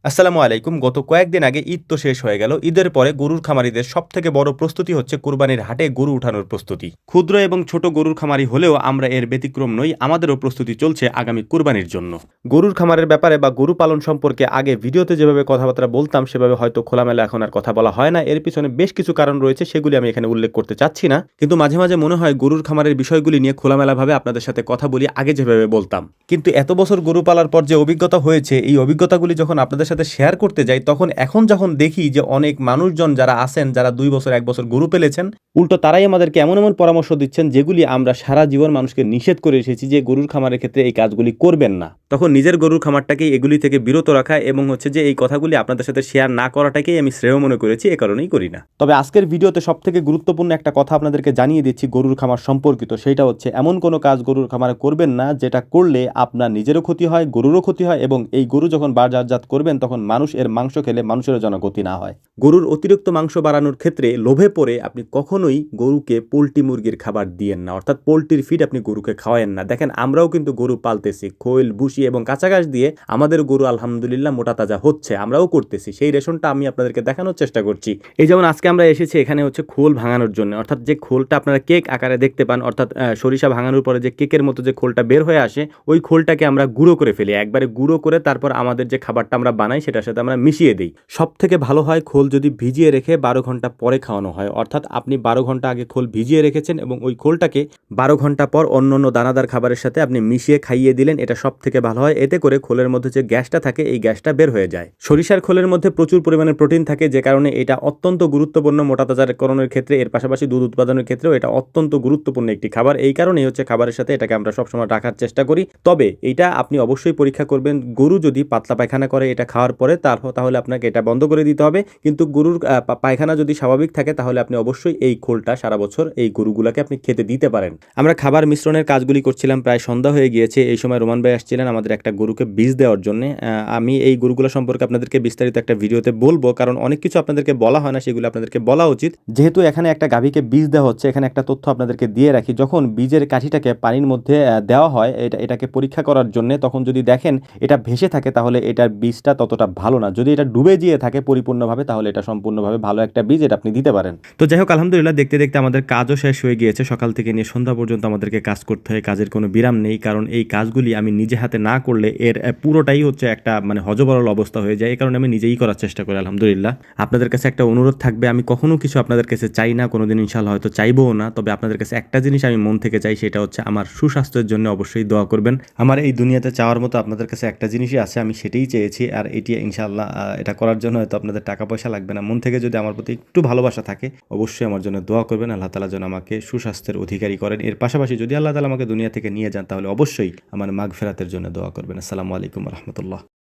আসসালামু আলাইকুম। গত কয়েকদিন আগে ঈদ তো শেষ হয়ে গেল। ঈদের পরে গরুর খামারিদের সবথেকে বড় প্রস্তুতি হচ্ছে কুরবানির হাটে গরু উঠানোর প্রস্তুতি। ক্ষুদ্র এবং ছোট গরুর খামারি হলেও আমরা এর ব্যতিক্রম নই। আমাদেরও প্রস্তুতি চলছে আগামী কুরবানির জন্য। গরুর খামারের ব্যাপারে বা গরু পালন সম্পর্কে আগে ভিডিওতে যেভাবে কথাবার্তা বলতাম সেভাবে হয়তো খোলামেলা এখন আর কথা বলা হয় না। এর পিছনে বেশ কিছু কারণ রয়েছে, সেগুলি আমি এখানে উল্লেখ করতে চাচ্ছি না। কিন্তু মাঝে মাঝে মনে হয় গরুর খামারের বিষয়গুলি নিয়ে খোলামেলাভাবে আপনাদের সাথে কথা বলি আগে যেভাবে বলতাম। কিন্তু এত বছর গরু পালার পর যে অভিজ্ঞতা হয়েছে, এই অভিজ্ঞতাগুলি যখন আপনাদের সাথে শেয়ার করতে যাই তখন এখন যখন দেখি যে অনেক মানুষজন যারা আছেন, যারা 2 বছর 1 বছর গরু পেলেছেন, উল্টো তারাই আমাদেরকে এমন এমন পরামর্শ দিচ্ছেন যেগুলি আমরা সারা জীবন মানুষকে নিষেধ করে এসেছি যে গরুর খামারের ক্ষেত্রে এই কাজগুলি করবেন না। তখন নিজের গরুর খামারটাকেই এগুলি থেকে বিরত রাখা এবং হচ্ছে যে এই কথাগুলি আপনাদের সাথে শেয়ার না করাটাকেই আমি শ্রেয় মনে করেছি, এ কারণেই করি না। তবে আজকের ভিডিওতে সবথেকে গুরুত্বপূর্ণ একটা কথা আপনাদেরকে জানিয়ে দিচ্ছি গরুর খামার সম্পর্কিত। সেটা হচ্ছে এমন কোনো কাজ গরুর খামারে করবেন না যেটা করলে আপনার নিজেরও ক্ষতি হয়, গরুরও ক্ষতি হয়, এবং এই গরু যখন বাজারজাত করবেন তখন মানুষ এর মাংস খেলে মানুষেরও যেন ক্ষতি না হয়। গরুর অতিরিক্ত মাংস বাড়ানোর ক্ষেত্রে লোভে পড়ে আপনি কখনোই গরুকে পোল্ট্রি মুরগির খাবার দিয়েন না, অর্থাৎ পোল্ট্রির ফিড আপনি গরুকে খাওয়ায়েন না। দেখেন, আমরাও কিন্তু গরু পালতেছি, খৈল ভুসি এবং কাঁচা ঘাস দিয়ে আমাদের গরু আলহামদুলিল্লাহ মোটা তাজা হচ্ছে, আমরাও করতেছি। সেই রেশনটা আমি আপনাদেরকে দেখানোর চেষ্টা করছি। এই যেমন আজকে আমরা এসেছি এখানে হচ্ছে খোল ভাঙানোর জন্য, অর্থাৎ যে খোলটা আপনারা কেক আকারে দেখতে পান, অর্থাৎ সরিষা ভাঙানোর পরে যে কেকের মতো যে খোলটা বের হয়ে আসে, ওই খোলটাকে আমরা গুঁড়ো করে ফেলি। একবারে গুঁড়ো করে তারপর আমাদের যে খাবারটা আমরা বানাই সেটার সাথে আমরা মিশিয়ে দিই। সব থেকে ভালো হয় খোল যদি ভিজিয়ে রেখে 12 ঘন্টা পরে খাওয়ানো হয়, অর্থাৎ আপনি 12 ঘন্টা আগে খোল ভিজিয়ে রেখেছেন এবং ওই খোলটাকে 12 ঘন্টা পর অন্য অন্য দানাদার খাবারের সাথে আপনি মিশিয়ে খাইয়ে দিলেন, এটা সব থেকে ভালো হয়। এতে করে খোলের মধ্যে যে গ্যাসটা থাকে এই গ্যাসটা বের হয়ে যায়। সরিষার খোলের মধ্যে প্রচুর পরিমাণে প্রোটিন থাকে, যে কারণে এটা অত্যন্ত গুরুত্বপূর্ণ মোটা তাজাকরণের ক্ষেত্রে। এর পাশাপাশি দুধ উৎপাদনের ক্ষেত্রেও এটা অত্যন্ত গুরুত্বপূর্ণ একটি খাবার। এই কারণেই হচ্ছে খাবারের সাথে এটাকে আমরা সবসময় রাখার চেষ্টা করি। তবে এটা আপনি অবশ্যই পরীক্ষা করবেন, গরু যদি পাতলা পায়খানা করে এটা খাওয়ার পরে তাহলে আপনাকে এটা বন্ধ করে দিতে হবে। কিন্তু গরুর পায়খানা যদি স্বাভাবিক থাকে তাহলে আপনি অবশ্যই এই খোলটা সারা বছর এই গরুগুলাকে আপনি খেতে দিতে পারেন। আমরা খাবার মিশ্রণের কাজগুলি করছিলাম, প্রায় সন্ধ্যা হয়ে গিয়েছে। এই সময় রোমান ভাই আসছিলেন আমাদের একটা গরুকে বীজ দেওয়ার জন্য। আমি এই গরুগুলো সম্পর্কে আপনাদেরকে বিস্তারিত একটা ভিডিওতে বলবো, কারণ অনেক কিছু আপনাদেরকে বলা হয় না, সেগুলো আপনাদেরকে বলা উচিত। যেহেতু এখানে একটা গাভীকে বীজ দেওয়া হচ্ছে, এখানে একটা তথ্য আপনাদেরকে দিয়ে রাখি। যখন বীজের কাঠিটাকে পানির মধ্যে দেওয়া হয় এটাকে পরীক্ষা করার জন্য, তখন যদি দেখেন এটা ভেসে থাকে তাহলে এটার বীজটা ততটা ভালো না। যদি এটা ডুবে গিয়ে থাকে পরিপূর্ণভাবে তাহলে এটা সম্পূর্ণভাবে ভালো একটা বীজ, এটা আপনি দিতে পারেন। তো যাই হোক, আলহামদুলিল্লাহ দেখতে দেখতে আমাদের কাজও শেষ হয়ে গিয়েছে। সকাল থেকে নিয়ে সন্ধ্যা পর্যন্ত আমাদেরকে কাজ করতে হয়, কাজের কোনো বিরাম নেই। কারণ এই কাজগুলি আমি নিজে হাতে না করলে এর পুরোটাই হচ্ছে একটা হযবরল অবস্থা হয়ে যায়। এই কারণে আমি নিজেই করার চেষ্টা করি। আলহামদুলিল্লাহ আপনাদের কাছে একটা অনুরোধ থাকবে, আমি কখনো কিছু আপনাদের কাছে চাই না, কোনোদিন ইনশাআল্লাহ হয়তো চাইবও না। তবে আপনাদের কাছে একটা জিনিস আমি মন থেকে চাই, সেটা হচ্ছে আমার সুস্বাস্থ্যের জন্য অবশ্যই দোয়া করবেন। আমার এই দুনিয়াতে চাওয়ার মতো আপনাদের কাছে একটা জিনিসই আছে, আমি সেটাই চেয়েছি। আর এটি ইনশাআল্লাহ এটা করার জন্য হয়তো আপনাদের টাকা পয়সা লাগবে না। মন থেকে যদি আমার প্রতি একটু ভালোবাসা থাকে অবশ্যই আমার জন্য দোয়া করবেন। আল্লাহ তাআলা যেন আমাকে সুস্বাস্থ্যের অধিকারী করেন। এর পাশাপাশি যদি আল্লাহ তাআলা আমাকে দুনিয়া থেকে নিয়ে যান তাহলে অবশ্যই আমার মাগফিরাতের জন্য দোয়া করবেন। আসসালামু আলাইকুম ওয়া রাহমাতুল্লাহ।